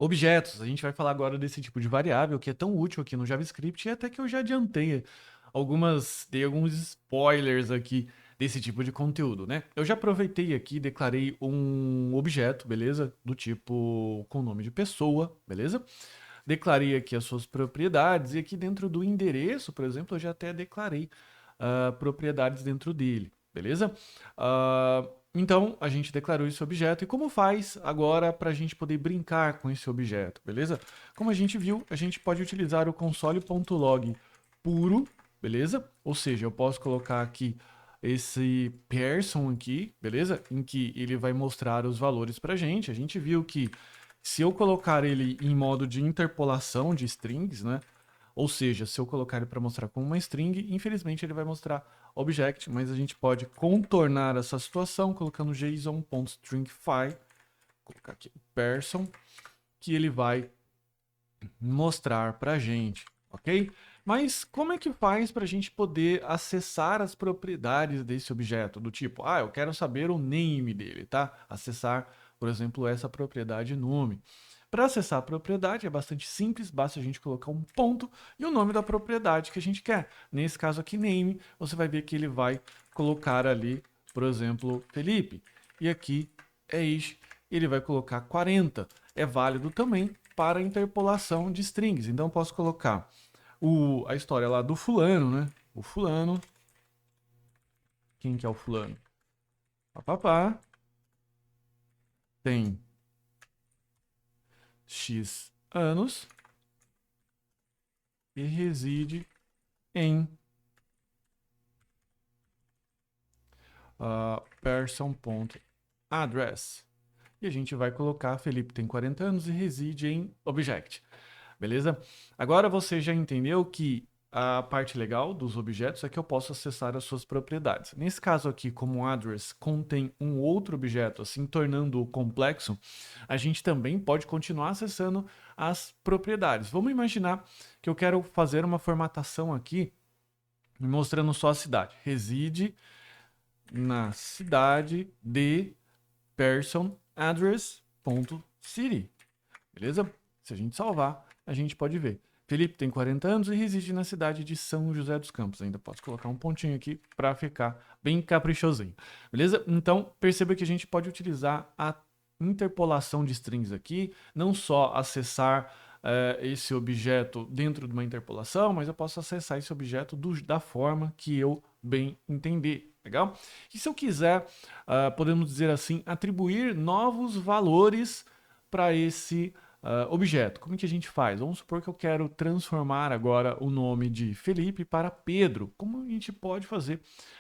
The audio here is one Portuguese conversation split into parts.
Objetos, a gente vai falar agora desse tipo de variável que é tão útil aqui no JavaScript e até que eu já adiantei dei alguns spoilers aqui desse tipo de conteúdo, né? Eu já aproveitei aqui, declarei um objeto, beleza? Do tipo com nome de pessoa, beleza? Declarei aqui as suas propriedades e aqui dentro do endereço, por exemplo, eu já até declarei propriedades dentro dele, beleza? Então, a gente declarou esse objeto e como faz agora para a gente poder brincar com esse objeto, beleza? Como a gente viu, a gente pode utilizar o console.log puro, beleza? Ou seja, eu posso colocar aqui esse person aqui, beleza? Em que ele vai mostrar os valores para a gente. A gente viu que se eu colocar ele em modo de interpolação de strings, né? Ou seja, se eu colocar ele para mostrar como uma string, infelizmente ele vai mostrar object, mas a gente pode contornar essa situação colocando json.stringify, colocar aqui person, que ele vai mostrar para a gente, ok? Mas como é que faz para a gente poder acessar as propriedades desse objeto? Do tipo, eu quero saber o name dele, tá? Acessar, por exemplo, essa propriedade nome. Para acessar a propriedade é bastante simples, basta a gente colocar um ponto e o nome da propriedade que a gente quer. Nesse caso aqui, name, você vai ver que ele vai colocar ali, por exemplo, Felipe. E aqui é age, ele vai colocar 40. É válido também para interpolação de strings. Então eu posso colocar a história lá do fulano, né? O fulano. Quem que é o fulano? Papapá. Tem X anos e reside em person.address. E a gente vai colocar Felipe tem 40 anos e reside em object. Beleza? Agora você já entendeu que a parte legal dos objetos é que eu posso acessar as suas propriedades. Nesse caso aqui, como o address contém um outro objeto, assim tornando-o complexo, a gente também pode continuar acessando as propriedades. Vamos imaginar que eu quero fazer uma formatação aqui, mostrando só a cidade. Reside na cidade de person address.city. Beleza? Se a gente salvar, a gente pode ver. Felipe tem 40 anos e reside na cidade de São José dos Campos. Ainda posso colocar um pontinho aqui para ficar bem caprichosinho. Beleza? Então, perceba que a gente pode utilizar a interpolação de strings aqui, não só acessar esse objeto dentro de uma interpolação, mas eu posso acessar esse objeto da forma que eu bem entender. Legal? E se eu quiser, podemos dizer assim, atribuir novos valores para esse objeto. Como que a gente faz? Vamos supor que eu quero transformar agora o nome de Felipe para Pedro. Como a gente pode fazer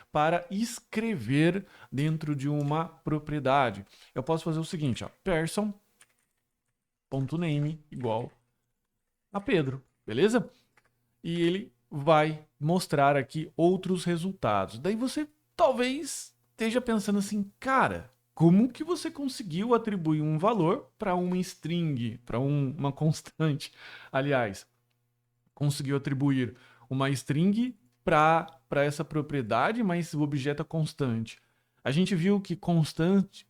para escrever dentro de uma propriedade? Eu posso fazer o seguinte, ó, person.name igual a Pedro, beleza? E ele vai mostrar aqui outros resultados. Daí você talvez esteja pensando assim, cara, como que você conseguiu atribuir um valor para uma string, para uma constante? Aliás, conseguiu atribuir uma string para essa propriedade, mas o objeto é constante. A gente viu que constantes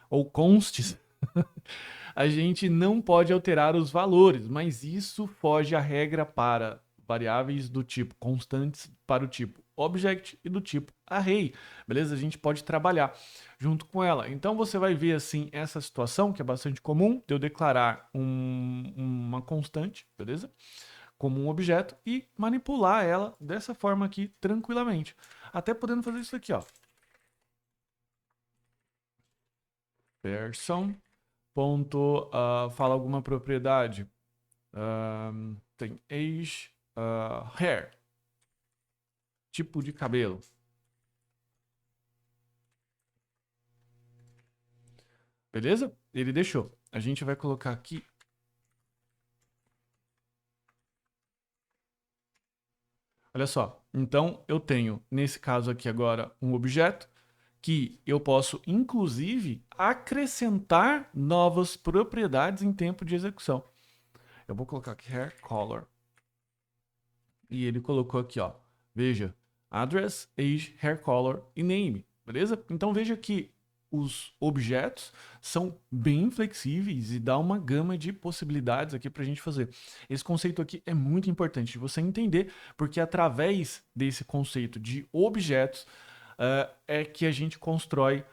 ou constes a gente não pode alterar os valores, mas isso foge à regra para variáveis do tipo constantes para o tipo object e do tipo array, beleza? A gente pode trabalhar junto com ela. Então você vai ver assim essa situação que é bastante comum de eu declarar uma constante, beleza? Como um objeto e manipular ela dessa forma aqui tranquilamente. Até podendo fazer isso aqui, ó. Person ponto fala alguma propriedade. Tem age, hair, tipo de cabelo. Beleza? Ele deixou. A gente vai colocar aqui. Olha só. Então, eu tenho, nesse caso aqui agora, um objeto que eu posso, inclusive, acrescentar novas propriedades em tempo de execução. Eu vou colocar aqui hair color. E ele colocou aqui, ó. Veja, address, age, hair color e name. Beleza? Então, veja que os objetos são bem flexíveis e dá uma gama de possibilidades aqui para a gente fazer. Esse conceito aqui é muito importante de você entender, porque através desse conceito de objetos é que a gente constrói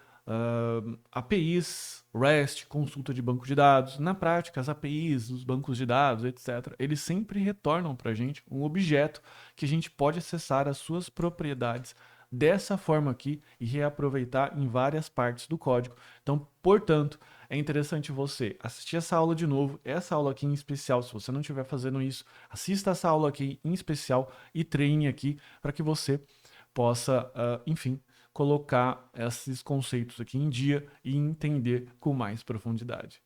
APIs, REST, consulta de banco de dados. Na prática, as APIs, os bancos de dados, etc., eles sempre retornam para a gente um objeto que a gente pode acessar as suas propriedades dessa forma aqui e reaproveitar em várias partes do código. Então, portanto, é interessante você assistir essa aula de novo, essa aula aqui em especial, se você não estiver fazendo isso, assista essa aula aqui em especial e treine aqui para que você possa, enfim, colocar esses conceitos aqui em dia e entender com mais profundidade.